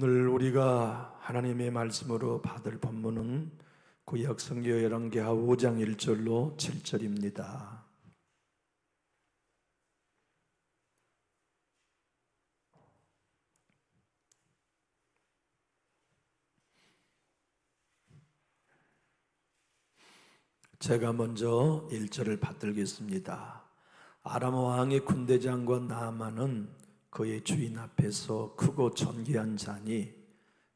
오늘 우리가 하나님의 말씀으로 받을 본문은 구약 성경 열왕기하 5장 1절로 7절입니다. 제가 먼저 1절을 받들겠습니다. 아람 왕의 군대장과 나아만은 그의 주인 앞에서 크고 존귀한 자니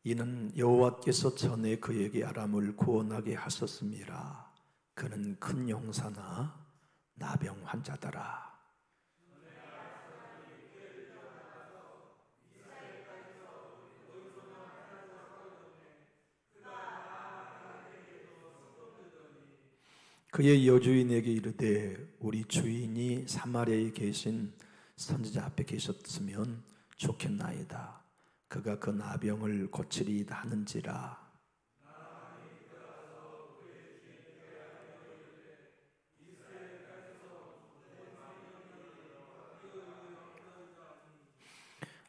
이는 여호와께서 전에 그에게 아람을 구원하게 하셨음이라. 그는 큰 용사나 나병 환자더라. 그의 여주인에게 이르되 우리 주인이 사마리아에 계신 선지자 앞에 계셨으면 좋겠나이다. 그가 그 나병을 고치리이다 하는지라.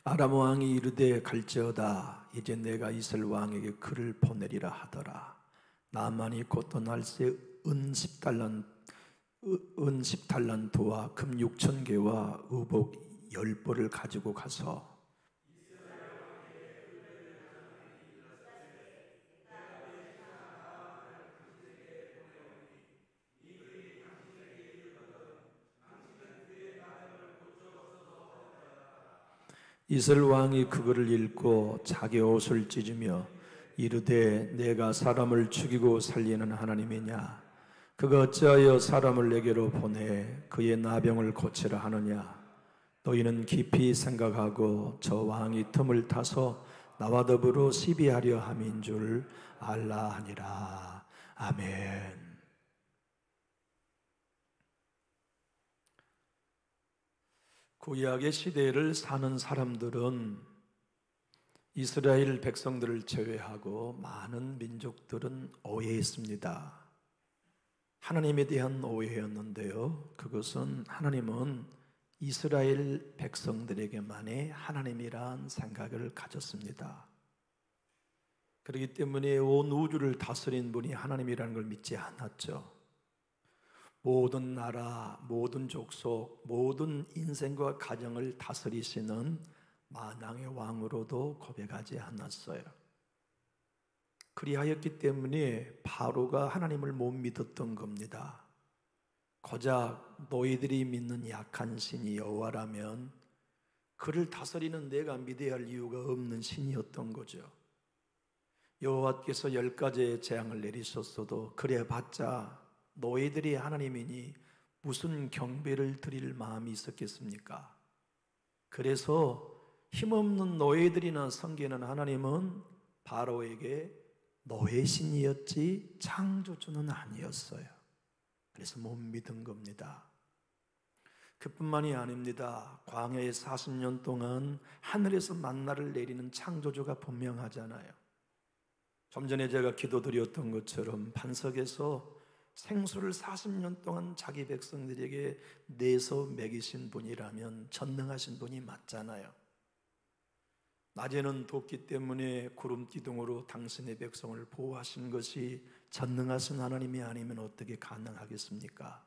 아람 왕이 이르되 갈지어다. 이제 내가 이스라엘 왕에게 그를 보내리라 하더라. 나만이 곧 떠날 새 은 10달란트와 금 6,000개와 의복 10벌을 가지고 가서 이스라엘 왕이 그거를 읽고 자기 옷을 찢으며 이르되 내가 사람을 죽이고 살리는 하나님이냐? 그가 어찌하여 사람을 내게로 보내 그의 나병을 고치라 하느냐? 너희는 깊이 생각하고 저 왕이 틈을 타서 나와 더불어 시비하려 함인 줄 알라 하니라. 아멘. 구약의 시대를 사는 사람들은 이스라엘 백성들을 제외하고 많은 민족들은 오해했습니다. 하나님에 대한 오해였는데요. 그것은 하나님은 이스라엘 백성들에게만의 하나님이란 생각을 가졌습니다. 그렇기 때문에 온 우주를 다스린 분이 하나님이라는 걸 믿지 않았죠. 모든 나라, 모든 족속, 모든 인생과 가정을 다스리시는 만왕의 왕으로도 고백하지 않았어요. 그리하였기 때문에 바로가 하나님을 못 믿었던 겁니다. 고작 너희들이 믿는 약한 신이 여호와라면 그를 다스리는 내가 믿어야 할 이유가 없는 신이었던 거죠. 여호와께서 10가지의 재앙을 내리셨어도 그래봤자 너희들이 하나님이니 무슨 경배를 드릴 마음이 있었겠습니까? 그래서 힘없는 너희들이나 섬기는 하나님은 바로에게 너의 신이었지 창조주는 아니었어요. 그래서 못 믿은 겁니다. 그뿐만이 아닙니다. 광야에 40년 동안 하늘에서 만나를 내리는 창조주가 분명하잖아요. 좀 전에 제가 기도드렸던 것처럼 반석에서 생수를 40년 동안 자기 백성들에게 내서 먹이신 분이라면 전능하신 분이 맞잖아요. 낮에는 덥기 때문에 구름 기둥으로 당신의 백성을 보호하신 것이 전능하신 하나님이 아니면 어떻게 가능하겠습니까?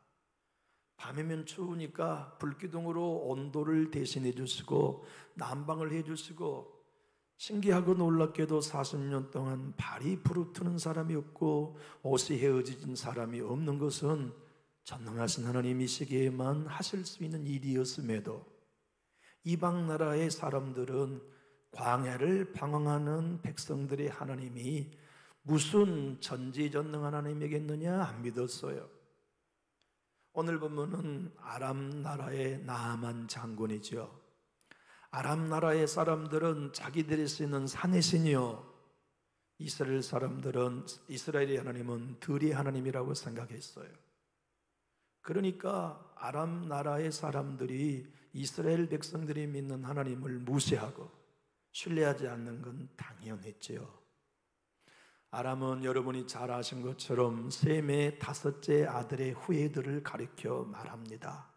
밤이면 추우니까 불기둥으로 온도를 대신해 주시고 난방을 해 주시고 신기하고 놀랍게도 40년 동안 발이 부르트는 사람이 없고 옷이 헤어진 사람이 없는 것은 전능하신 하나님이시기에만 하실 수 있는 일이었음에도 이방 나라의 사람들은 광야를 방황하는 백성들의 하나님이 무슨 전지전능한 하나님이겠느냐 안 믿었어요. 오늘 보면은 아람 나라의 나아만 장군이죠. 아람 나라의 사람들은 자기들이 쓰는 산의 신이요, 이스라엘 사람들은 이스라엘의 하나님은 들의 하나님이라고 생각했어요. 그러니까 아람 나라의 사람들이 이스라엘 백성들이 믿는 하나님을 무시하고 신뢰하지 않는 건 당연했죠. 아람은 여러분이 잘 아신 것처럼 셈의 5째 아들의 후예들을 가리켜 말합니다.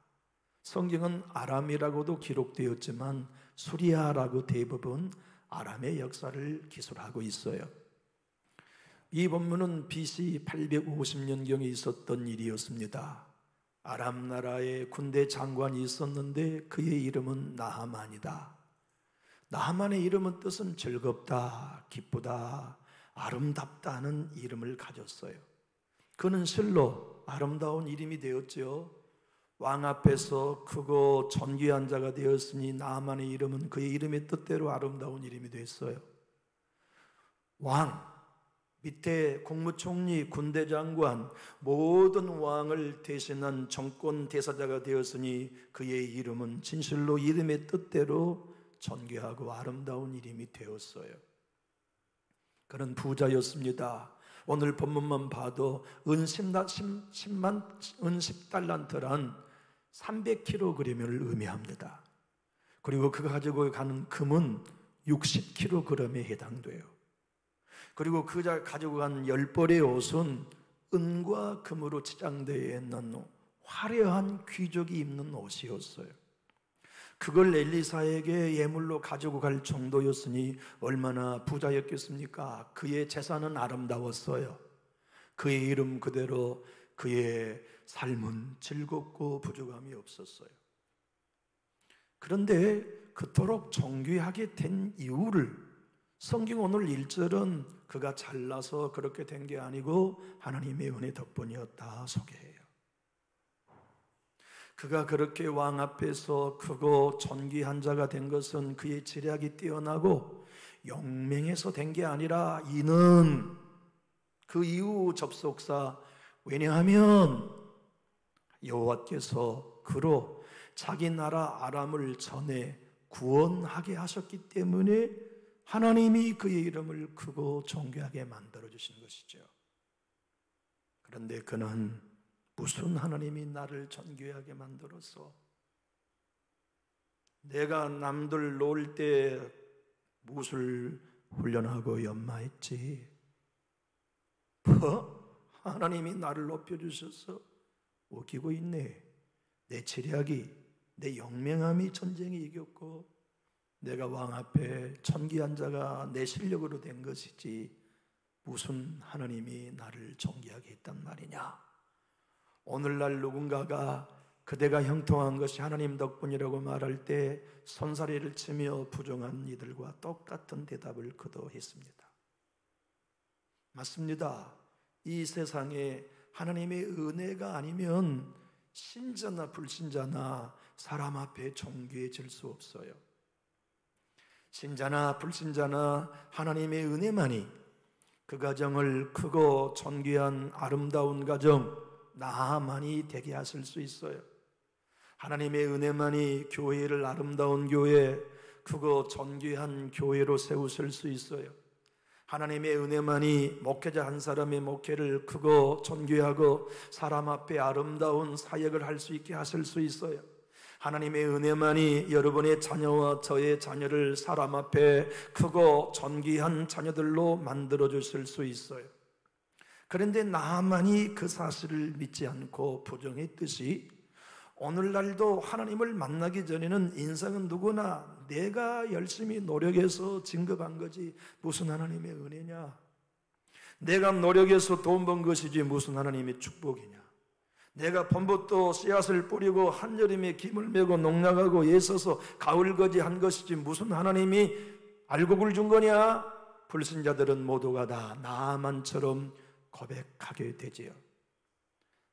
성경은 아람이라고도 기록되었지만 수리아라고 대부분 아람의 역사를 기술하고 있어요. 이 본문은 BC 850년경에 있었던 일이었습니다. 아람 나라의 군대 장관이 있었는데 그의 이름은 나하만이다. 나하만의 이름은 뜻은 즐겁다, 기쁘다, 아름답다는 이름을 가졌어요. 그는 실로 아름다운 이름이 되었죠. 왕 앞에서 크고 존귀한 자가 되었으니 나하만의 이름은 그의 이름의 뜻대로 아름다운 이름이 됐어요. 왕, 밑에 국무총리, 군대장관, 모든 왕을 대신한 정권 대사자가 되었으니 그의 이름은 진실로 이름의 뜻대로 존귀하고 아름다운 이름이 되었어요. 그는 부자였습니다. 오늘 본문만 봐도 은 10달란트란 300kg을 의미합니다. 그리고 그가 가지고 가는 금은 60kg에 해당돼요. 그리고 그가 가지고 간 10벌의 옷은 은과 금으로 치장되어 있는 화려한 귀족이 입는 옷이었어요. 그걸 엘리사에게 예물로 가지고 갈 정도였으니 얼마나 부자였겠습니까? 그의 재산은 아름다웠어요. 그의 이름 그대로 그의 삶은 즐겁고 부족함이 없었어요. 그런데 그토록 존귀하게 된 이유를 성경 오늘 1절은 그가 잘나서 그렇게 된 게 아니고 하나님의 은혜 덕분이었다 소개해요. 그가 그렇게 왕 앞에서 크고 존귀한 자가 된 것은 그의 지략이 뛰어나고 용맹해서 된 게 아니라 이는 그 이후 접속사, 왜냐하면 여호와께서 그로 자기 나라 아람을 전에 구원하게 하셨기 때문에 하나님이 그의 이름을 크고 존귀하게 만들어 주신 것이죠. 그런데 그는 무슨 하나님이 나를 존귀하게 만들어서 내가 남들 놀 때 무엇을 훈련하고 연마했지? 하나님이 나를 높여주셔서 웃기고 있네. 내 지략이, 내 용맹함이 전쟁에 이겼고 내가 왕 앞에 존귀한 자가 내 실력으로 된 것이지 무슨 하나님이 나를 존귀하게 했단 말이냐? 오늘날 누군가가 그대가 형통한 것이 하나님 덕분이라고 말할 때 손사래를 치며 부정한 이들과 똑같은 대답을 그도 했습니다. 맞습니다. 이 세상에 하나님의 은혜가 아니면 신자나 불신자나 사람 앞에 존귀해질 수 없어요. 신자나 불신자나 하나님의 은혜만이 그 가정을 크고 존귀한 아름다운 가정, 나만이 되게 하실 수 있어요. 하나님의 은혜만이 교회를 아름다운 교회, 크고 존귀한 교회로 세우실 수 있어요. 하나님의 은혜만이 목회자 한 사람의 목회를 크고 존귀하고 사람 앞에 아름다운 사역을 할 수 있게 하실 수 있어요. 하나님의 은혜만이 여러분의 자녀와 저의 자녀를 사람 앞에 크고 존귀한 자녀들로 만들어 주실 수 있어요. 그런데 나만이 그 사실을 믿지 않고 부정했듯이 오늘날도 하나님을 만나기 전에는 인생은 누구나 내가 열심히 노력해서 진급한 거지 무슨 하나님의 은혜냐? 내가 노력해서 돈 번 것이지 무슨 하나님의 축복이냐? 내가 봄부터 씨앗을 뿌리고 한여름에 김을 메고 농락하고 애써서 가을거지 한 것이지 무슨 하나님이 알곡을 준 거냐? 불신자들은 모두가 다 나만처럼 고백하게 되지요.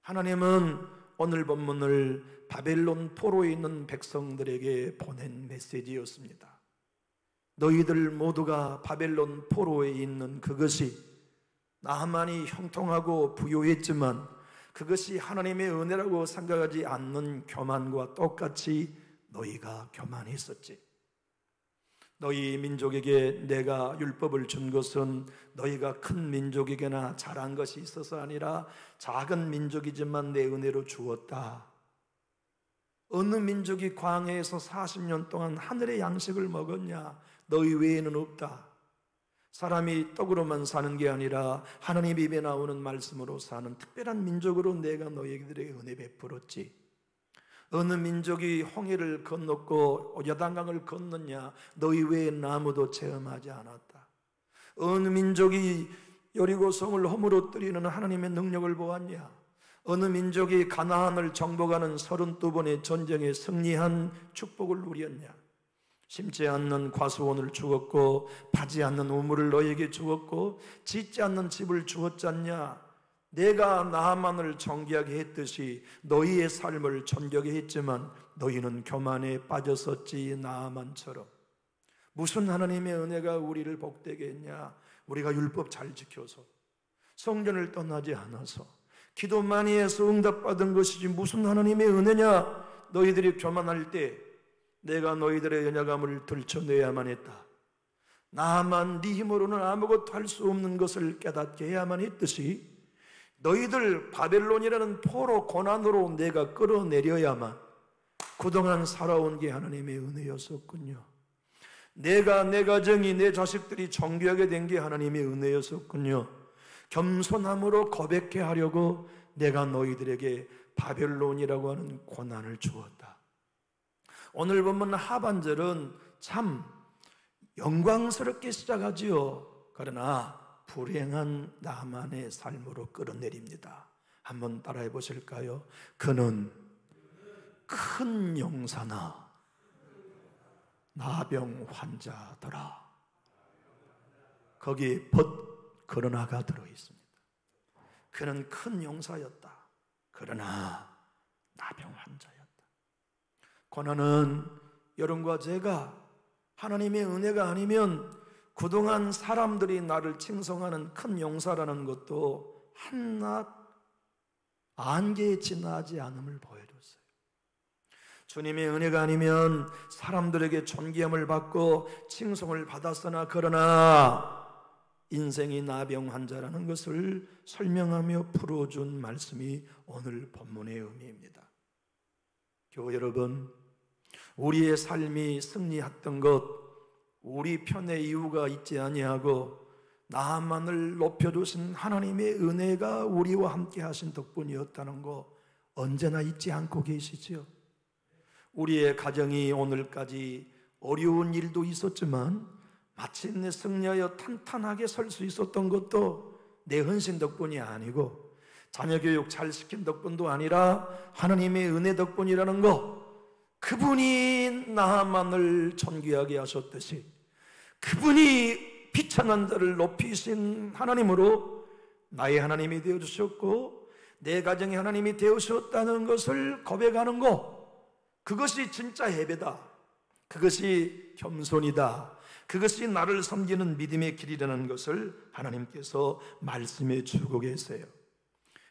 하나님은 오늘 본문을 바벨론 포로에 있는 백성들에게 보낸 메시지였습니다. 너희들 모두가 바벨론 포로에 있는 그것이 나만이 형통하고 부유했지만 그것이 하나님의 은혜라고 생각하지 않는 교만과 똑같이 너희가 교만했었지. 너희 민족에게 내가 율법을 준 것은 너희가 큰 민족에게나 잘한 것이 있어서 아니라 작은 민족이지만 내 은혜로 주었다. 어느 민족이 광야에서 40년 동안 하늘의 양식을 먹었냐? 너희 외에는 없다. 사람이 떡으로만 사는 게 아니라 하나님 입에 나오는 말씀으로 사는 특별한 민족으로 내가 너희들에게 은혜 베풀었지. 어느 민족이 홍해를 건넜고 요단강을 건넜냐? 너희 외에 아무도 체험하지 않았다. 어느 민족이 여리고성을 허물어뜨리는 하나님의 능력을 보았냐? 어느 민족이 가나안을 정복하는 32번의 전쟁에 승리한 축복을 누렸냐? 심지 않는 과수원을 주었고 파지 않는 우물을 너에게 주었고 짓지 않는 집을 주었잖냐? 내가 나하만을 정죄하게 했듯이 너희의 삶을 존귀하게 했지만 너희는 교만에 빠졌었지. 나하만처럼. 무슨 하나님의 은혜가 우리를 복되게 했냐? 우리가 율법 잘 지켜서, 성전을 떠나지 않아서, 기도 많이 해서 응답받은 것이지 무슨 하나님의 은혜냐? 너희들이 교만할 때 내가 너희들의 연약함을 들춰내야만 했다. 나만 네 힘으로는 아무것도 할 수 없는 것을 깨닫게 해야만 했듯이 너희들 바벨론이라는 포로 고난으로 내가 끌어내려야만 그동안 살아온 게 하나님의 은혜였었군요. 내가, 내 가정이, 내 자식들이 정귀하게 된 게 하나님의 은혜였었군요. 겸손함으로 고백해 하려고 내가 너희들에게 바벨론이라고 하는 고난을 주었다. 오늘 보면 하반절은 참 영광스럽게 시작하지요. 그러나 불행한 나만의 삶으로 끌어내립니다. 한번 따라해 보실까요? 그는 큰 용사나 나병 환자더라. 거기에 그러나가 들어있습니다. 그는 큰 용사였다. 그러나 나병 환자였다. 고난은 여러분과 제가 하나님의 은혜가 아니면 그동안 사람들이 나를 칭송하는 큰 용사라는 것도 한낱 안개에 지나지 않음을 보여줬어요. 주님의 은혜가 아니면 사람들에게 존귀함을 받고 칭송을 받았으나 그러나 인생이 나병 환자라는 것을 설명하며 풀어준 말씀이 오늘 본문의 의미입니다. 교회 여러분, 우리의 삶이 승리했던 것, 우리 편의 이유가 있지 아니하고 나만을 높여주신 하나님의 은혜가 우리와 함께 하신 덕분이었다는 거 언제나 잊지 않고 계시죠? 우리의 가정이 오늘까지 어려운 일도 있었지만 마침내 승리하여 탄탄하게 설 수 있었던 것도 내 헌신 덕분이 아니고 자녀 교육 잘 시킨 덕분도 아니라 하나님의 은혜 덕분이라는 거, 그분이 나만을 존귀하게 하셨듯이 그분이 비천한 자를 높이신 하나님으로 나의 하나님이 되어주셨고 내 가정의 하나님이 되어주셨다는 것을 고백하는 것, 그것이 진짜 예배다. 그것이 겸손이다. 그것이 나를 섬기는 믿음의 길이라는 것을 하나님께서 말씀해 주고 계세요.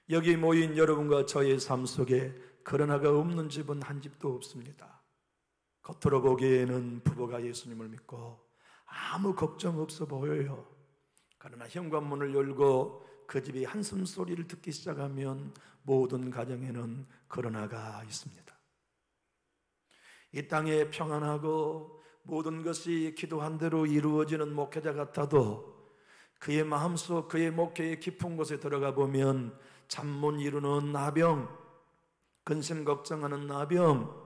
여기 모인 여러분과 저의 삶 속에 그러나가 없는 집은 한 집도 없습니다. 겉으로 보기에는 부부가 예수님을 믿고 아무 걱정 없어 보여요. 그러나 현관문을 열고 그 집이 한숨 소리를 듣기 시작하면 모든 가정에는 그러나가 있습니다. 이 땅에 평안하고 모든 것이 기도한 대로 이루어지는 목회자 같아도 그의 마음속, 그의 목회의 깊은 곳에 들어가 보면 잠 못 이루는 나병, 근심 걱정하는 나병,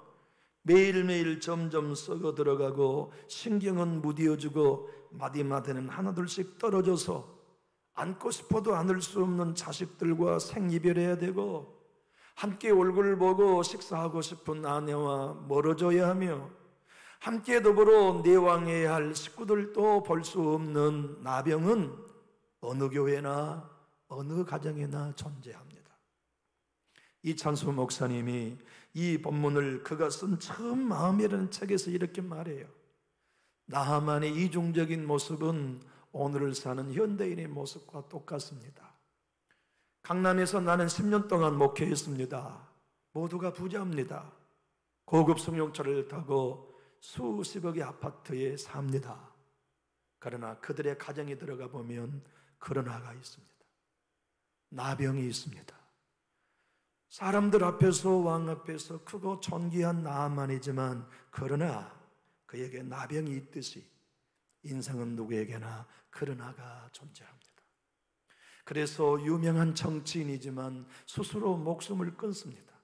매일매일 점점 썩어 들어가고 신경은 무뎌지고 마디마디는 하나둘씩 떨어져서 안고 싶어도 안을 수 없는 자식들과 생이별해야 되고 함께 얼굴 보고 식사하고 싶은 아내와 멀어져야 하며 함께 더불어 내왕해야 할 식구들도 볼 수 없는 나병은 어느 교회나 어느 가정에나 존재합니다. 이찬수 목사님이 이 본문을 그가 쓴 처음 마음이라는 책에서 이렇게 말해요. 나하만의 이중적인 모습은 오늘을 사는 현대인의 모습과 똑같습니다. 강남에서 나는 10년 동안 목회했습니다. 모두가 부자입니다. 고급 승용차를 타고 수십억의 아파트에 삽니다. 그러나 그들의 가정에 들어가 보면 그러나가 있습니다. 나병이 있습니다. 사람들 앞에서, 왕 앞에서 크고 존귀한 나만이지만 그러나 그에게 나병이 있듯이 인생은 누구에게나 그러나가 존재합니다. 그래서 유명한 정치인이지만 스스로 목숨을 끊습니다.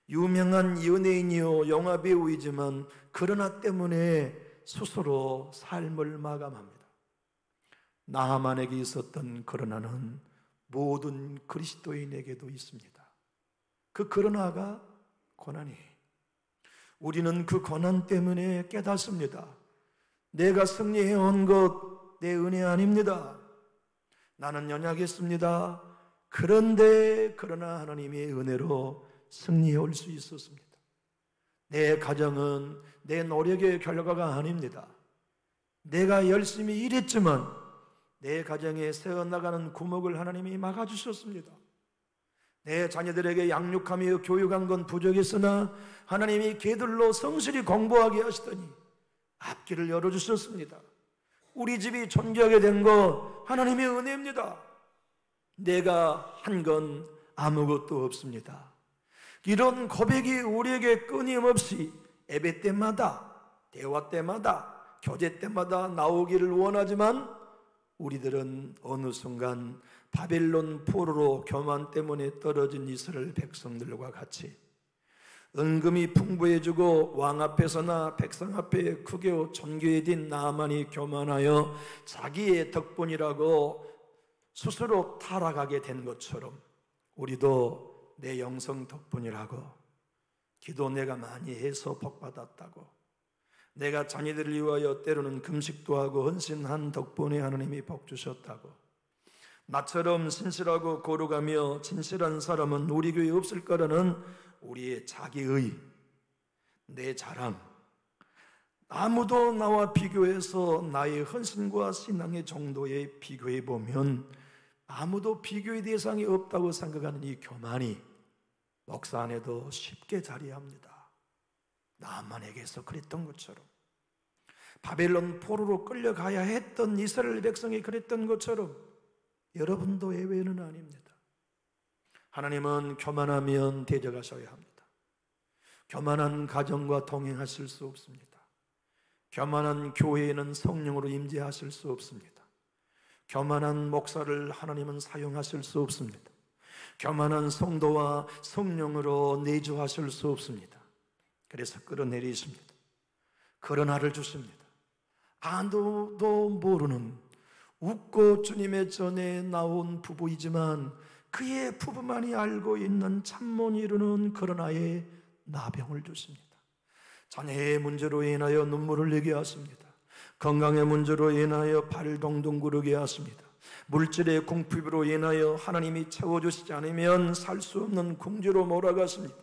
유명한 연예인이요 영화배우이지만 그러나 때문에 스스로 삶을 마감합니다. 나하만에게 있었던 그러나는 모든 그리스도인에게도 있습니다. 그 그러나가 고난이에요. 우리는 그 고난 때문에 깨닫습니다. 내가 승리해온 것 내 은혜 아닙니다. 나는 연약했습니다. 그러나 하나님의 은혜로 승리해 올 수 있었습니다. 내 가정은 내 노력의 결과가 아닙니다. 내가 열심히 일했지만 내 가정에 새어나가는 구멍을 하나님이 막아주셨습니다. 내 자녀들에게 양육하며 교육한 건 부족했으나 하나님이 걔들로 성실히 공부하게 하시더니 앞길을 열어주셨습니다. 우리 집이 존귀하게 된 거 하나님의 은혜입니다. 내가 한 건 아무것도 없습니다. 이런 고백이 우리에게 끊임없이 예배 때마다, 대화 때마다, 교제 때마다 나오기를 원하지만 우리들은 어느 순간 바벨론 포로로 교만 때문에 떨어진 이스라엘 백성들과 같이 은금이 풍부해지고 왕 앞에서나 백성 앞에 크게 존귀해진 나아만이 교만하여 자기의 덕분이라고 스스로 타락하게 된 것처럼 우리도 내 영성 덕분이라고, 기도 내가 많이 해서 복받았다고, 내가 자녀들을 위하여 때로는 금식도 하고 헌신한 덕분에 하나님이 복 주셨다고, 나처럼 신실하고 거룩하며 진실한 사람은 우리 교회에 없을 거라는 우리의 자기의, 내 자랑, 아무도 나와 비교해서 나의 헌신과 신앙의 정도에 비교해 보면 아무도 비교의 대상이 없다고 생각하는 이 교만이 목사 안에도 쉽게 자리합니다. 나만에게서 그랬던 것처럼, 바벨론 포로로 끌려가야 했던 이스라엘 백성이 그랬던 것처럼 여러분도 예외는 아닙니다. 하나님은 교만하면 대적하셔야 합니다. 교만한 가정과 동행하실 수 없습니다. 교만한 교회에는 성령으로 임재하실 수 없습니다. 교만한 목사를 하나님은 사용하실 수 없습니다. 교만한 성도와 성령으로 내주하실 수 없습니다. 그래서 끌어내리십니다. 그러나를 주십니다. 아무도 모르는 웃고 주님의 전에 나온 부부이지만 그의 부부만이 알고 있는 참못 이루는 그러나의 나병을 주십니다. 자녀의 문제로 인하여 눈물을 흘리게 하십니다. 건강의 문제로 인하여 발을 동동 구르게 하십니다. 물질의 궁핍으로 인하여 하나님이 채워주시지 않으면 살 수 없는 궁지로 몰아가십니다.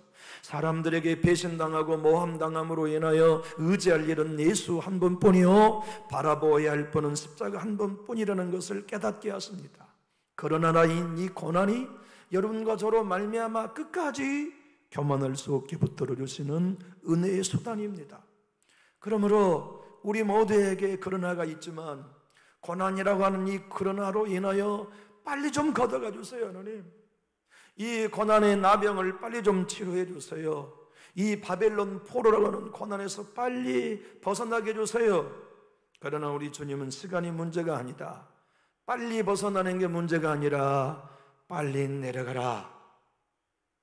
사람들에게 배신당하고 모함당함으로 인하여 의지할 일은 예수 한 번뿐이요 바라보아야 할 분은 십자가 한 번뿐이라는 것을 깨닫게 하십니다. 그러나 이 고난이 여러분과 저로 말미암아 끝까지 교만할 수 없게 붙들어 주시는 은혜의 수단입니다. 그러므로 우리 모두에게 그러나가 있지만 고난이라고 하는 이 그러나로 인하여 빨리 좀 걷어가 주세요. 하나님, 이 고난의 나병을 빨리 좀 치료해 주세요. 이 바벨론 포로라고 하는 고난에서 빨리 벗어나게 해주세요. 그러나 우리 주님은 시간이 문제가 아니다. 빨리 벗어나는 게 문제가 아니라 빨리 내려가라,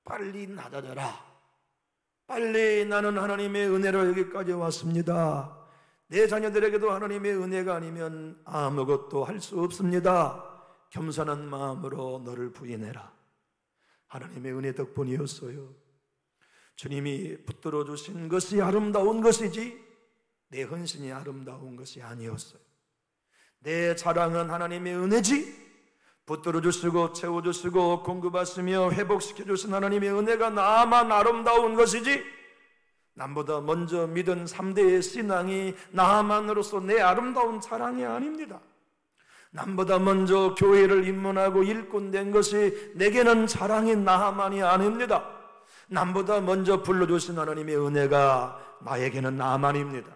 빨리 낮아져라, 빨리 나는 하나님의 은혜로 여기까지 왔습니다. 내 자녀들에게도 하나님의 은혜가 아니면 아무것도 할 수 없습니다. 겸손한 마음으로 너를 부인해라. 하나님의 은혜 덕분이었어요. 주님이 붙들어 주신 것이 아름다운 것이지 내 헌신이 아름다운 것이 아니었어요. 내 자랑은 하나님의 은혜지 붙들어 주시고 채워주시고 공급하시며 회복시켜 주신 하나님의 은혜가 나만 아름다운 것이지 남보다 먼저 믿은 3대의 신앙이 나만으로서 내 아름다운 자랑이 아닙니다. 남보다 먼저 교회를 입문하고 일꾼 된 것이 내게는 자랑인 나만이 아닙니다. 남보다 먼저 불러주신 하나님의 은혜가 나에게는 나만입니다.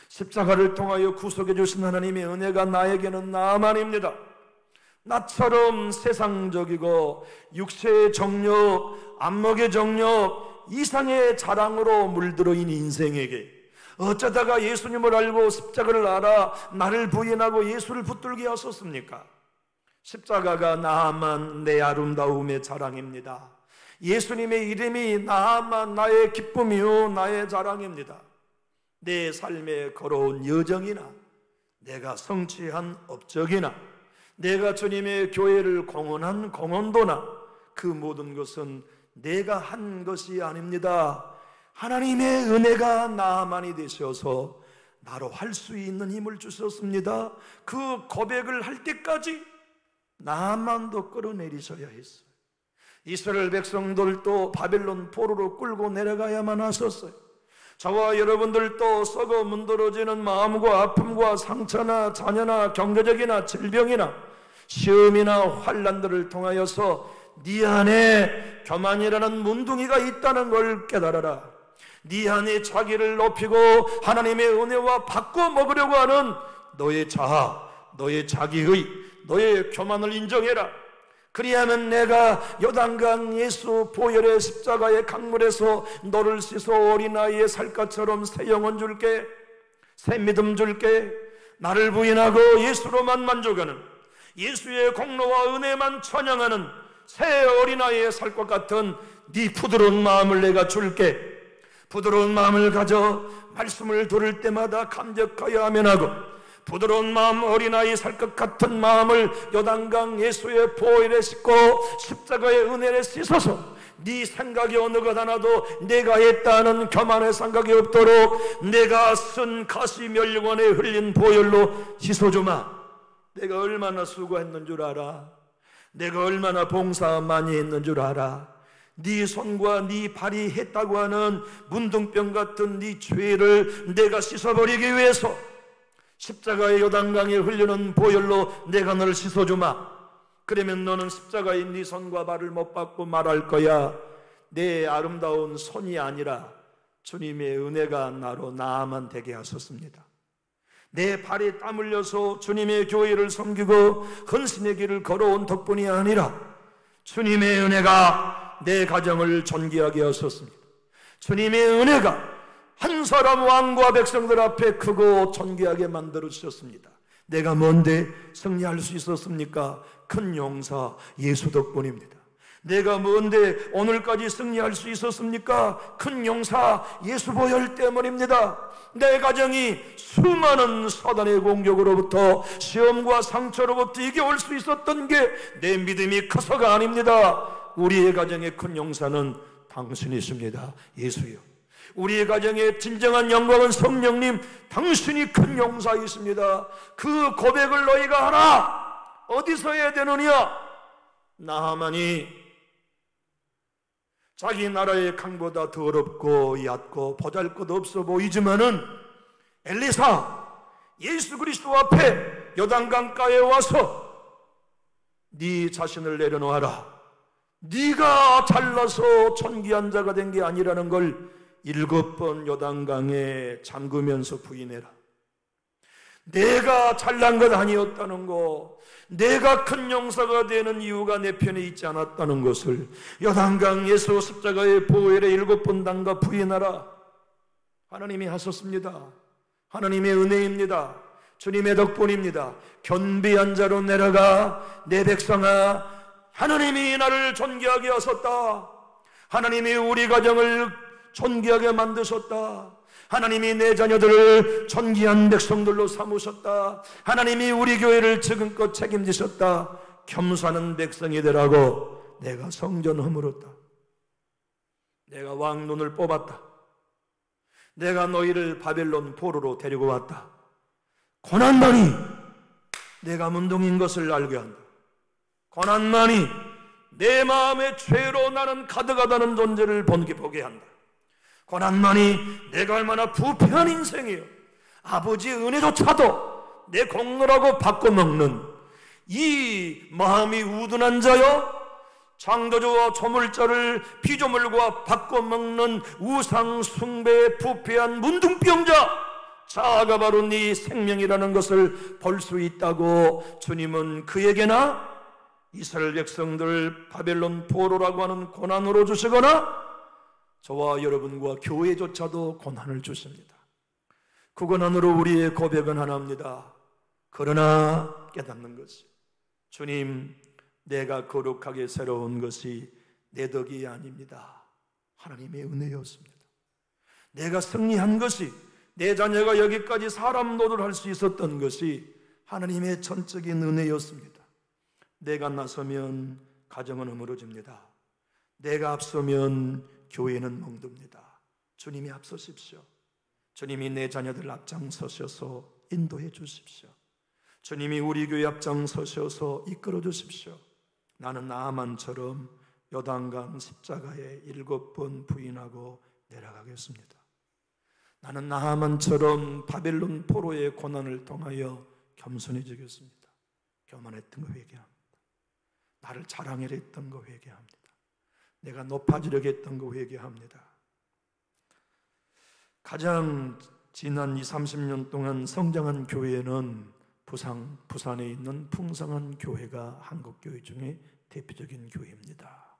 십자가를 통하여 구속해 주신 하나님의 은혜가 나에게는 나만입니다. 나처럼 세상적이고 육체의 정욕, 안목의 정욕, 이상의 자랑으로 물들어인 인생에게 어쩌다가 예수님을 알고 십자가를 알아 나를 부인하고 예수를 붙들게 하셨습니까? 십자가가 나만 내 아름다움의 자랑입니다. 예수님의 이름이 나의 기쁨이요 나의 자랑입니다. 내 삶에 걸어온 여정이나 내가 성취한 업적이나 내가 주님의 교회를 공헌한 공헌도나 그 모든 것은 내가 한 것이 아닙니다. 하나님의 은혜가 나만이 되셔서 나로 할 수 있는 힘을 주셨습니다. 그 고백을 할 때까지 나만도 끌어내리셔야 했어요. 이스라엘 백성들도 바벨론 포로로 끌고 내려가야만 하셨어요. 저와 여러분들도 썩어 문드러지는 마음과 아픔과 상처나 자녀나 경제적이나 질병이나 시험이나 환난들을 통하여서 네 안에 교만이라는 문둥이가 있다는 걸 깨달아라. 네 안에 자기를 높이고 하나님의 은혜와 바꿔 먹으려고 하는 너의 자아, 너의 자기의, 너의 교만을 인정해라. 그리하면 내가 요단강 예수 보혈의 십자가의 강물에서 너를 씻어 어린아이의 살갗처럼 새 영혼 줄게, 새 믿음 줄게. 나를 부인하고 예수로만 만족하는, 예수의 공로와 은혜만 찬양하는 새 어린아이의 살것 같은 네 부드러운 마음을 내가 줄게. 부드러운 마음을 가져 말씀을 들을 때마다 감격하여 아멘하고, 부드러운 마음, 어린아이 살 것 같은 마음을 요단강 예수의 보혈에 씻고 십자가의 은혜를 씻어서 네 생각이 어느 것 하나도 내가 했다는 교만의 생각이 없도록 내가 쓴 가시 멸류관에 흘린 보혈로 씻어주마. 내가 얼마나 수고했는 줄 알아? 내가 얼마나 봉사 많이 했는 줄 알아? 네 손과 네 발이 했다고 하는 문둥병 같은 네 죄를 내가 씻어버리기 위해서 십자가의 요단강에 흘리는 보혈로 내가 너를 씻어주마. 그러면 너는 십자가의 네 손과 발을 못 받고 말할 거야. 내 아름다운 손이 아니라 주님의 은혜가 나로 나만 되게 하셨습니다. 내 발에 땀 흘려서 주님의 교회를 섬기고 헌신의 길을 걸어온 덕분이 아니라 주님의 은혜가 내 가정을 존귀하게 하셨습니다. 주님의 은혜가 한 사람 왕과 백성들 앞에 크고 존귀하게 만들어 주셨습니다. 내가 뭔데 승리할 수 있었습니까? 큰 용사 예수 덕분입니다. 내가 뭔데 오늘까지 승리할 수 있었습니까? 큰 용사 예수 보혈 때문입니다. 내 가정이 수많은 사단의 공격으로부터 시험과 상처로부터 이겨올 수 있었던 게 내 믿음이 커서가 아닙니다. 우리의 가정의 큰 용사는 당신이십니다. 예수요. 우리의 가정의 진정한 영광은 성령님, 당신이 큰 용사이십니다. 그 고백을 너희가 하라. 어디서 해야 되느냐? 나하만이 자기 나라의 강보다 더럽고 얕고 보잘것없어 보이지만은 엘리사 예수 그리스도 앞에 요단강가에 와서 네 자신을 내려놓아라. 네가 잘나서 존귀한 자가 된 게 아니라는 걸 7번 요단강에 잠그면서 부인해라. 내가 잘난 것 아니었다는 거, 내가 큰 용사가 되는 이유가 내 편에 있지 않았다는 것을 요단강 예수 십자가의 보혈에 7번 담가 부인하라. 하나님이 하셨습니다. 하나님의 은혜입니다. 주님의 덕분입니다. 겸비한 자로 내려가 내 백성아, 하나님이 나를 존귀하게 하셨다. 하나님이 우리 가정을 존귀하게 만드셨다. 하나님이 내 자녀들을 존귀한 백성들로 삼으셨다. 하나님이 우리 교회를 지금껏 책임지셨다. 겸손한 백성이 되라고 내가 성전 허물었다. 내가 왕눈을 뽑았다. 내가 너희를 바벨론 포로로 데리고 왔다. 고난만이 내가 문둥인 것을 알게 한다. 고난만이 내 마음의 죄로 나는 가득하다는 존재를 보게 한다. 고난만이 내가 얼마나 부패한 인생이요, 아버지의 은혜조차도 내 공로라고 바꿔먹는 이 마음이 우둔한 자요, 창조주와 조물자를 피조물과 바꿔먹는 우상 숭배에 부패한 문둥병자, 자아가 바로 네 생명이라는 것을 볼 수 있다고 주님은 그에게나 이스라엘 백성들 바벨론 포로라고 하는 고난으로 주시거나 저와 여러분과 교회조차도 고난을 주십니다. 그 고난으로 우리의 고백은 하나입니다. 그러나 깨닫는 것이, 주님, 내가 거룩하게 새로운 것이 내 덕이 아닙니다. 하나님의 은혜였습니다. 내가 승리한 것이, 내 자녀가 여기까지 사람 노릇을 할 수 있었던 것이 하나님의 전적인 은혜였습니다. 내가 나서면 가정은 어무러집니다. 내가 앞서면 교회는 멍듭니다. 주님이 앞서십시오. 주님이 내 자녀들 앞장서셔서 인도해 주십시오. 주님이 우리 교회 앞장서셔서 이끌어 주십시오. 나는 나아만처럼 요단강 십자가에 7번 부인하고 내려가겠습니다. 나는 나아만처럼 바벨론 포로의 고난을 통하여 겸손해지겠습니다. 교만했던 거 회개합니다. 나를 자랑하려 했던 거 회개합니다. 내가 높아지려고 했던 거 회개합니다. 가장 지난 20, 30년 동안 성장한 교회는 부산에 있는 풍성한 교회가 한국 교회 중에 대표적인 교회입니다.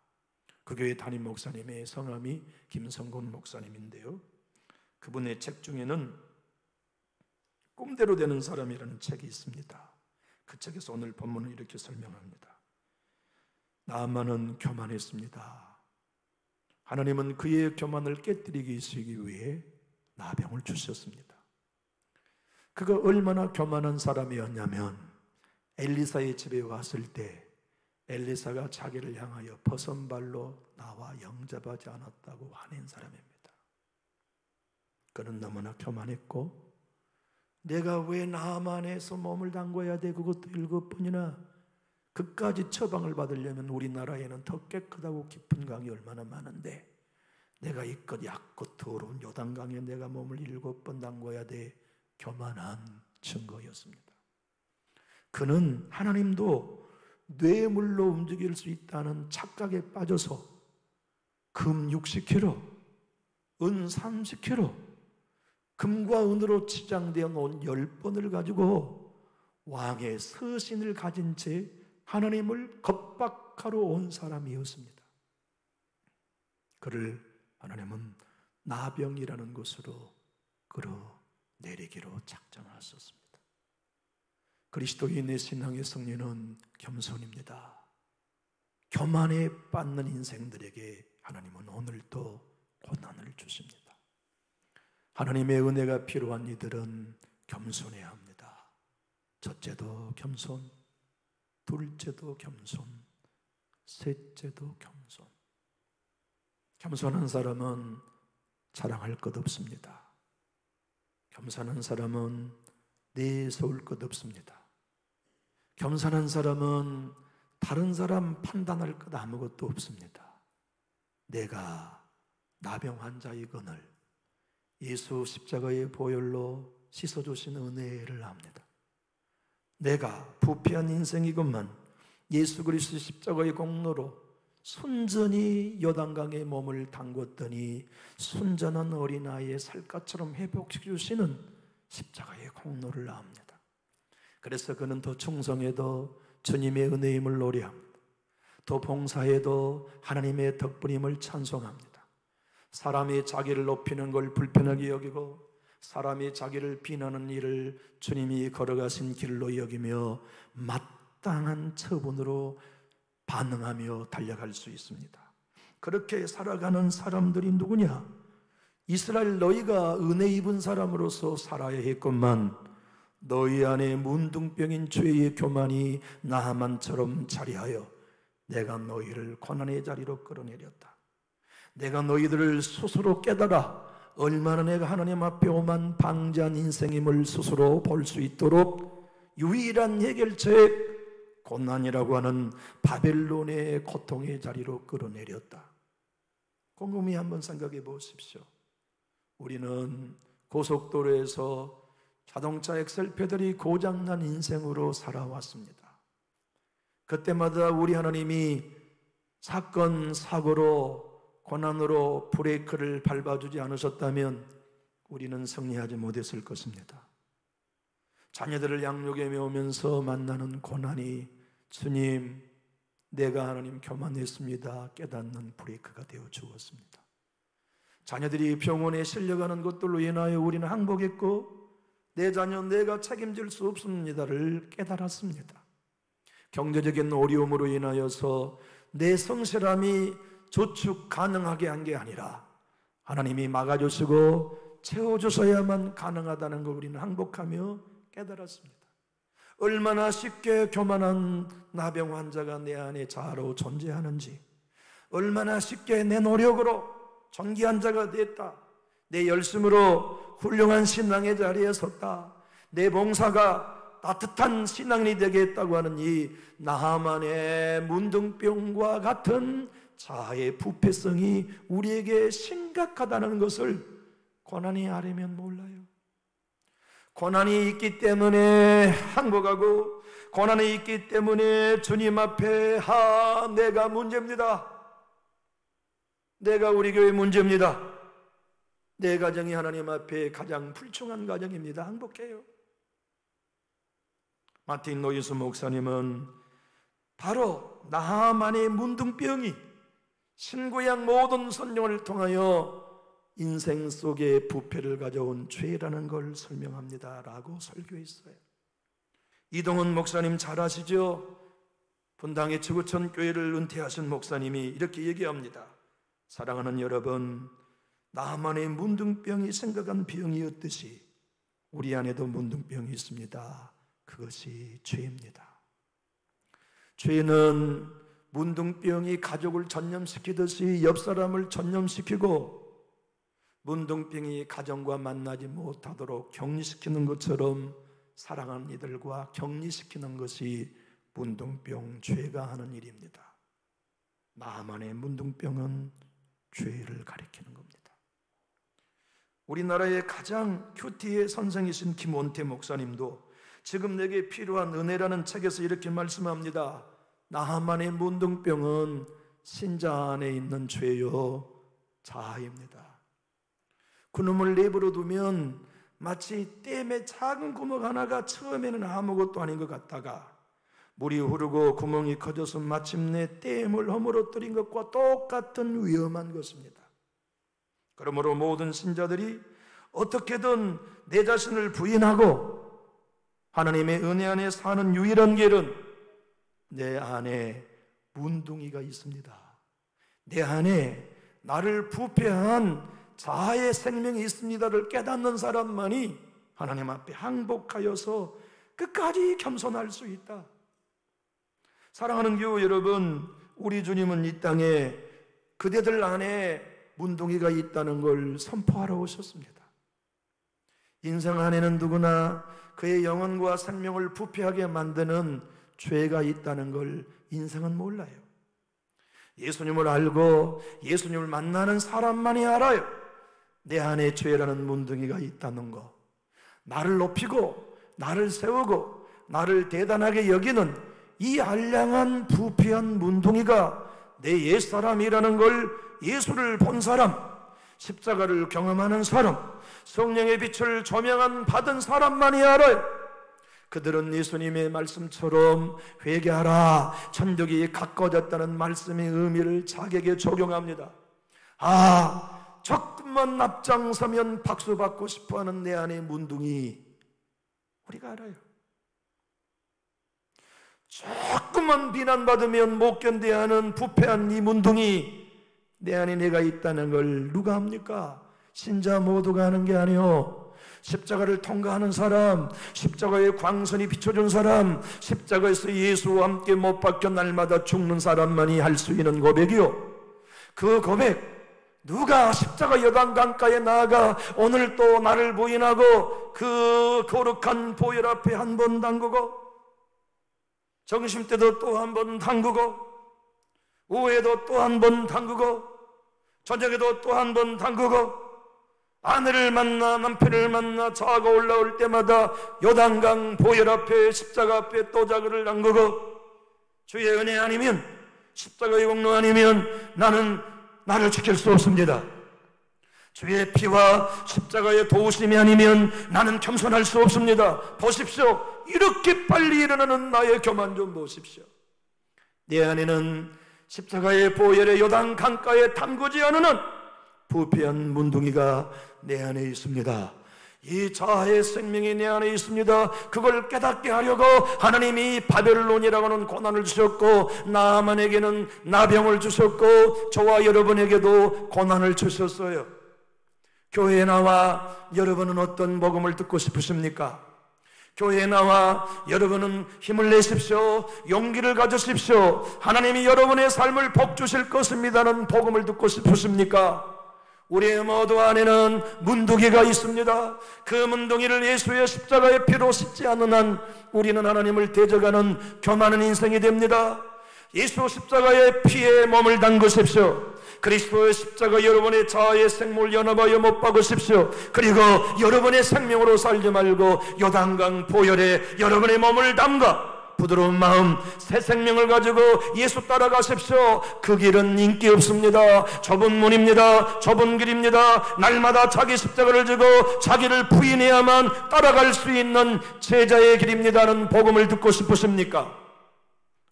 그 교회 담임 목사님의 성함이 김성곤 목사님인데요, 그분의 책 중에는 꿈대로 되는 사람이라는 책이 있습니다. 그 책에서 오늘 본문을 이렇게 설명합니다. 나아만은 교만했습니다. 하나님은 그의 교만을 깨뜨리기 위해 나병을 주셨습니다. 그가 얼마나 교만한 사람이었냐면 엘리사의 집에 왔을 때 엘리사가 자기를 향하여 버선발로 나와 영접하지 않았다고 화낸 사람입니다. 그는 너무나 교만했고, 내가 왜 나아만에서 몸을 담궈야 돼? 그것도 7번이나. 그까지 처방을 받으려면 우리나라에는 더 깨끗하고 깊은 강이 얼마나 많은데 내가 이껏 얕고 더러운 요단강에 내가 몸을 7번 담궈야 돼? 교만한 증거였습니다. 그는 하나님도 뇌물로 움직일 수 있다는 착각에 빠져서 금 60kg, 은 30kg, 금과 은으로 치장되어 놓은 10번을 가지고 왕의 서신을 가진 채 하나님을 겁박하러 온 사람이었습니다. 그를 하나님은 나병이라는 곳으로 끌어내리기로 작정하셨습니다. 그리스도인의 신앙의 승리는 겸손입니다. 교만에 빠진 인생들에게 하나님은 오늘도 고난을 주십니다. 하나님의 은혜가 필요한 이들은 겸손해야 합니다. 첫째도 겸손, 둘째도 겸손, 셋째도 겸손. 겸손한 사람은 자랑할 것 없습니다. 겸손한 사람은 내세울 것 없습니다. 겸손한 사람은 다른 사람 판단할 것 아무것도 없습니다. 내가 나병 환자이거늘 예수 십자가의 보혈로 씻어주신 은혜를 압니다. 내가 부패한 인생이건만 예수 그리스도 십자가의 공로로 순전히 요단강에 몸을 담궜더니 순전한 어린아이의 살갗처럼 회복시켜주시는 십자가의 공로를 압니다. 그래서 그는 더 충성해도 주님의 은혜임을 노래합니다. 더 봉사해도 하나님의 덕분임을 찬송합니다. 사람이 자기를 높이는 걸 불편하게 여기고 사람이 자기를 비난하는 일을 주님이 걸어가신 길로 여기며 마땅한 처분으로 반응하며 달려갈 수 있습니다. 그렇게 살아가는 사람들이 누구냐? 이스라엘 너희가 은혜 입은 사람으로서 살아야 했건만 너희 안에 문둥병인 죄의 교만이 나하만처럼 자리하여 내가 너희를 고난의 자리로 끌어내렸다. 내가 너희들을 스스로 깨달아 얼마나 내가 하나님 앞에 오만 방자한 인생임을 스스로 볼 수 있도록 유일한 해결책, 고난이라고 하는 바벨론의 고통의 자리로 끌어내렸다. 곰곰이 한번 생각해 보십시오. 우리는 고속도로에서 자동차 엑셀페달이 고장난 인생으로 살아왔습니다. 그때마다 우리 하나님이 사건, 사고로, 고난으로 브레이크를 밟아주지 않으셨다면 우리는 승리하지 못했을 것입니다. 자녀들을 양육해 오면서 만나는 고난이 주님, 내가 하나님 교만했습니다 깨닫는 브레이크가 되어 주었습니다. 자녀들이 병원에 실려가는 것들로 인하여 우리는 항복했고 내 자녀 내가 책임질 수 없습니다를 깨달았습니다. 경제적인 어려움으로 인하여서 내 성실함이 저축 가능하게 한 게 아니라 하나님이 막아주시고 채워주셔야만 가능하다는 걸 우리는 항복하며 깨달았습니다. 얼마나 쉽게 교만한 나병 환자가 내 안에 자아로 존재하는지, 얼마나 쉽게 내 노력으로 존귀한 자가 됐다, 내 열심으로 훌륭한 신앙의 자리에 섰다, 내 봉사가 따뜻한 신앙인이 되겠다고 하는 이 나하만의 문둥병과 같은 자아의 부패성이 우리에게 심각하다는 것을 고난이 알면 몰라요. 고난이 있기 때문에 항복하고, 고난이 있기 때문에 주님 앞에 내가 문제입니다, 내가 우리 교회 문제입니다, 내 가정이 하나님 앞에 가장 불충한 가정입니다, 항복해요. 마틴 노이스 목사님은 바로 나하만의 문둥병이 신구약 모든 선용을 통하여 인생 속에 부패를 가져온 죄라는 걸 설명합니다 라고 설교했어요. 이동훈 목사님 잘 아시죠? 분당의 지구촌 교회를 은퇴하신 목사님이 이렇게 얘기합니다. 사랑하는 여러분, 나만의 문둥병이 생각한 병이었듯이 우리 안에도 문둥병이 있습니다. 그것이 죄입니다. 죄는 문둥병이 가족을 전염시키듯이 옆 사람을 전염시키고, 문둥병이 가정과 만나지 못하도록 격리시키는 것처럼 사랑하는 이들과 격리시키는 것이 문둥병 죄가 하는 일입니다. 나만의 문둥병은 죄를 가리키는 겁니다. 우리나라의 가장 큐티의 선생이신 김원태 목사님도 지금 내게 필요한 은혜라는 책에서 이렇게 말씀합니다. 나만의 문둥병은 신자 안에 있는 죄요 자아입니다. 그놈을 내버려 두면 마치 댐의 작은 구멍 하나가 처음에는 아무것도 아닌 것 같다가 물이 흐르고 구멍이 커져서 마침내 댐을 허물어뜨린 것과 똑같은 위험한 것입니다. 그러므로 모든 신자들이 어떻게든 내 자신을 부인하고 하나님의 은혜 안에 사는 유일한 길은 내 안에 문둥이가 있습니다, 내 안에 나를 부패한 자아의 생명이 있습니다를 깨닫는 사람만이 하나님 앞에 항복하여서 끝까지 겸손할 수 있다. 사랑하는 교우 여러분, 우리 주님은 이 땅에 그대들 안에 문둥이가 있다는 걸 선포하러 오셨습니다. 인생 안에는 누구나 그의 영혼과 생명을 부패하게 만드는 죄가 있다는 걸 인생은 몰라요. 예수님을 알고 예수님을 만나는 사람만이 알아요. 내 안에 죄라는 문둥이가 있다는 거, 나를 높이고 나를 세우고 나를 대단하게 여기는 이 알량한 부패한 문둥이가 내 옛사람이라는 걸 예수를 본 사람, 십자가를 경험하는 사람, 성령의 빛을 조명한 받은 사람만이 알아요. 그들은 예수님의 말씀처럼 회개하라, 천국이 가까워졌다는 말씀의 의미를 자기에게 적용합니다. 조금만 앞장서면 박수 받고 싶어하는 내 안의 문둥이 우리가 알아요. 조금만 비난받으면 못 견뎌하는 부패한 이 문둥이 내 안에 내가 있다는 걸 누가 합니까? 신자 모두가 하는 게 아니요, 십자가를 통과하는 사람, 십자가의 광선이 비춰준 사람, 십자가에서 예수와 함께 못 박혀 날마다 죽는 사람만이 할 수 있는 고백이요, 그 고백 누가 십자가 요단강가에 나아가 오늘 또 나를 부인하고 그 거룩한 보혈 앞에 한 번 담그고, 점심 때도 또 한 번 담그고, 오후에도 또 한 번 담그고, 저녁에도 또 한 번 담그고, 아내를 만나 남편을 만나 자가 올라올 때마다 요단강 보혈 앞에 십자가 앞에 또 자그를 담그고, 주의 은혜 아니면, 십자가의 공로 아니면 나를 지킬 수 없습니다. 주의 피와 십자가의 도우심이 아니면 나는 겸손할 수 없습니다. 보십시오, 이렇게 빨리 일어나는 나의 교만 좀 보십시오. 내 안에는 십자가의 보혈의 요단 강가에 담그지 않는 부패한 문둥이가 내 안에 있습니다. 이 자아의 생명이 내 안에 있습니다. 그걸 깨닫게 하려고 하나님이 바벨론이라고 하는 고난을 주셨고, 나아만에게는 나병을 주셨고, 저와 여러분에게도 고난을 주셨어요. 교회에 나와 여러분은 어떤 복음을 듣고 싶으십니까? 교회에 나와 여러분은 힘을 내십시오. 용기를 가지십시오. 하나님이 여러분의 삶을 복주실 것입니다는 복음을 듣고 싶으십니까? 우리의 모두 안에는 문둥이가 있습니다. 그 문둥이를 예수의 십자가의 피로 씻지 않는 한 우리는 하나님을 대적하는 교만한 인생이 됩니다. 예수 십자가의 피에 몸을 담그십시오. 그리스도의 십자가 여러분의 자아의 생물을 연합하여 못 박으십시오. 그리고 여러분의 생명으로 살지 말고 요단강 보혈에 여러분의 몸을 담가 부드러운 마음, 새 생명을 가지고 예수 따라가십시오. 그 길은 인기 없습니다. 좁은 문입니다. 좁은 길입니다. 날마다 자기 십자가를 지고 자기를 부인해야만 따라갈 수 있는 제자의 길입니다는 복음을 듣고 싶으십니까?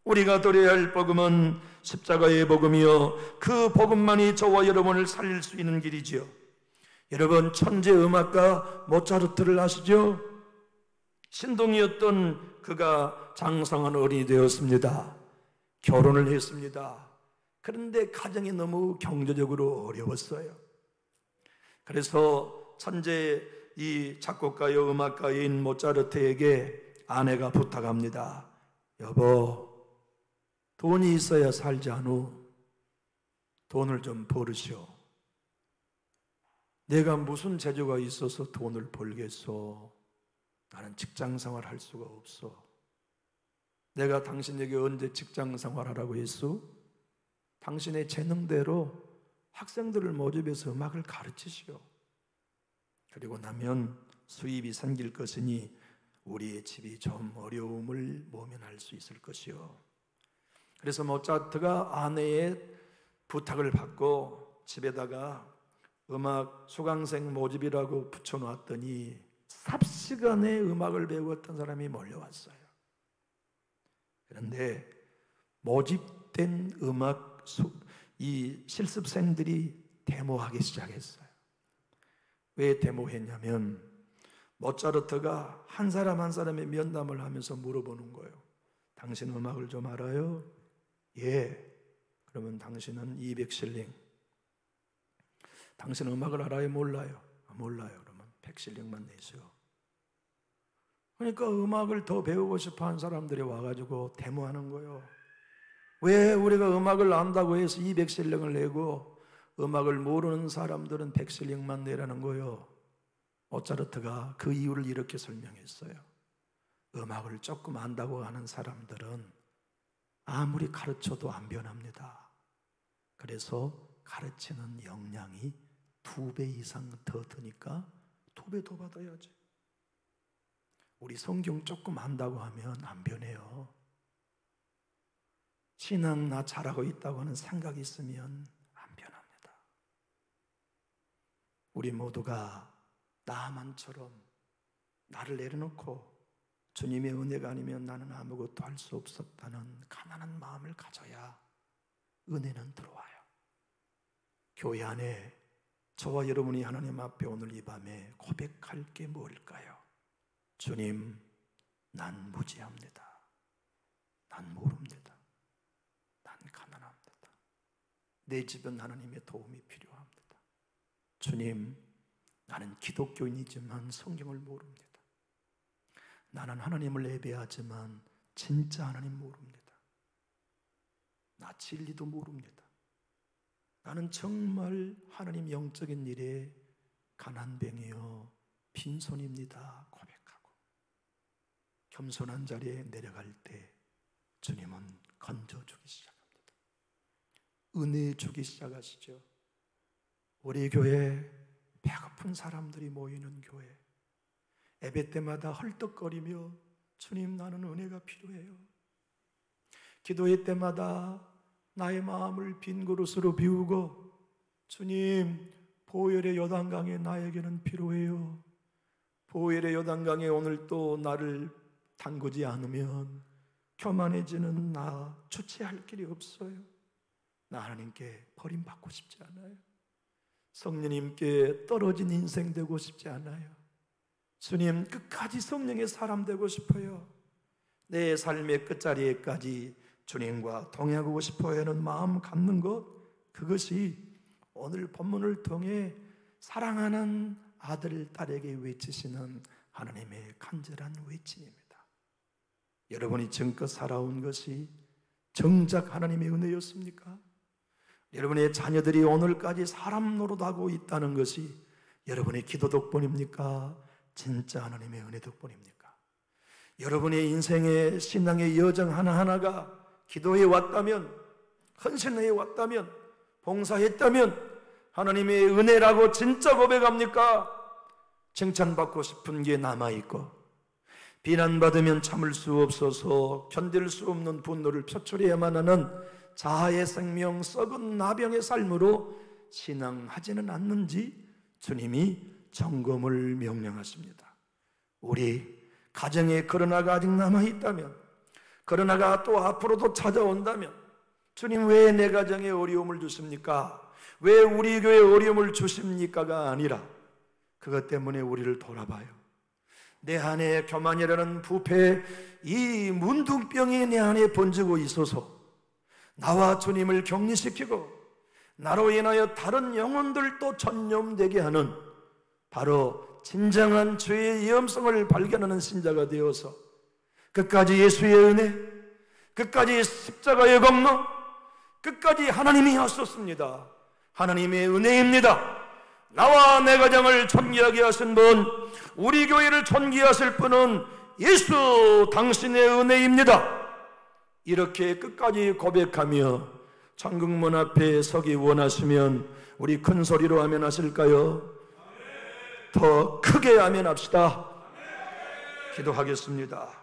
우리가 들어야 할 복음은 십자가의 복음이요, 그 복음만이 저와 여러분을 살릴 수 있는 길이지요. 여러분, 천재 음악가 모차르트를 아시죠? 신동이었던 그가 장성한 어린이 되었습니다. 결혼을 했습니다. 그런데 가정이 너무 경제적으로 어려웠어요. 그래서 천재 이 작곡가요 음악가인 모차르트에게 아내가 부탁합니다. 여보, 돈이 있어야 살지 않우? 돈을 좀 벌으시오. 내가 무슨 재주가 있어서 돈을 벌겠소? 나는 직장 생활 할 수가 없어. 내가 당신에게 언제 직장 생활하라고 했소? 당신의 재능대로 학생들을 모집해서 음악을 가르치시오. 그리고 나면 수입이 생길 것이니 우리의 집이 좀 어려움을 모면할 수 있을 것이오. 그래서 모차르트가 아내의 부탁을 받고 집에다가 음악 수강생 모집이라고 붙여놨더니 삽시간에 음악을 배웠던 사람이 몰려왔어요. 그런데 모집된 음악 이 실습생들이 데모하기 시작했어요. 왜 데모했냐면 모차르트가 한 사람 한 사람의 면담을 하면서 물어보는 거예요. 당신 음악을 좀 알아요? 예. 그러면 당신은 200실링. 당신 음악을 알아요? 몰라요? 몰라요. 그러면 100실링만 내세요. 그러니까 음악을 더 배우고 싶어 하는 사람들이 와가지고 데모하는 거예요. 왜 우리가 음악을 안다고 해서 200실링을 내고 음악을 모르는 사람들은 100실링만 내라는 거예요. 모차르트가 그 이유를 이렇게 설명했어요. 음악을 조금 안다고 하는 사람들은 아무리 가르쳐도 안 변합니다. 그래서 가르치는 역량이 2배 이상 더 드니까 2배 더 받아야지. 우리 성경 조금 안다고 하면 안 변해요. 신앙 나 잘하고 있다고 하는 생각이 있으면 안 변합니다. 우리 모두가 나만처럼 나를 내려놓고 주님의 은혜가 아니면 나는 아무것도 할 수 없었다는 가난한 마음을 가져야 은혜는 들어와요. 교회 안에 저와 여러분이 하나님 앞에 오늘 이 밤에 고백할 게 뭘까요? 주님, 난 무지합니다. 난 모릅니다. 난 가난합니다. 내 집은 하나님의 도움이 필요합니다. 주님, 나는 기독교인이지만 성경을 모릅니다. 나는 하나님을 예배하지만 진짜 하나님 모릅니다. 나 진리도 모릅니다. 나는 정말 하나님 영적인 일에 가난뱅이요 빈손입니다 고백하고 겸손한 자리에 내려갈 때 주님은 건져주기 시작합니다. 은혜 주기 시작하시죠. 우리 교회 배고픈 사람들이 모이는 교회, 예배 때마다 헐떡거리며 주님 나는 은혜가 필요해요. 기도회 때마다 나의 마음을 빈 그릇으로 비우고 주님 보혈의 요단강에 나에게는 필요해요. 보혈의 요단강에 오늘 또 나를 담그지 않으면 교만해지는 나 주체할 길이 없어요. 나 하나님께 버림받고 싶지 않아요. 성령님께 떨어진 인생 되고 싶지 않아요. 주님, 끝까지 성령의 사람 되고 싶어요. 내 삶의 끝자리에까지 주님과 동행하고 싶어야 하는 마음 갖는 것, 그것이 오늘 본문을 통해 사랑하는 아들, 딸에게 외치시는 하나님의 간절한 외침입니다. 여러분이 지금껏 살아온 것이 정작 하나님의 은혜였습니까? 여러분의 자녀들이 오늘까지 사람 노릇하고 있다는 것이 여러분의 기도 덕분입니까? 진짜 하나님의 은혜 덕분입니까? 여러분의 인생의 신앙의 여정 하나하나가 기도해 왔다면, 헌신해 왔다면, 봉사했다면 하나님의 은혜라고 진짜 고백합니까? 칭찬받고 싶은 게 남아있고, 비난받으면 참을 수 없어서 견딜 수 없는 분노를 표출해야만 하는 자아의 생명, 썩은 나병의 삶으로 신앙하지는 않는지 주님이 점검을 명령하십니다. 우리 가정에 코로나가 아직 남아있다면, 코로나가 또 앞으로도 찾아온다면, 주님 왜 내 가정에 어려움을 주십니까? 왜 우리 교회에 어려움을 주십니까가 아니라 그것 때문에 우리를 돌아봐요. 내 안에 교만이라는 부패, 이 문둥병이 내 안에 번지고 있어서 나와 주님을 격리시키고 나로 인하여 다른 영혼들도 전염되게 하는, 바로 진정한 죄의 위험성을 발견하는 신자가 되어서 끝까지 예수의 은혜, 끝까지 십자가의 공로, 끝까지 하나님이 하셨습니다. 하나님의 은혜입니다. 나와 내 가정을 존귀하게 하신 분, 우리 교회를 존귀하게 하실 분은 예수 당신의 은혜입니다. 이렇게 끝까지 고백하며 천국문 앞에 서기 원하시면 우리 큰 소리로 아멘 하실까요? 더 크게 아멘 합시다. 기도하겠습니다.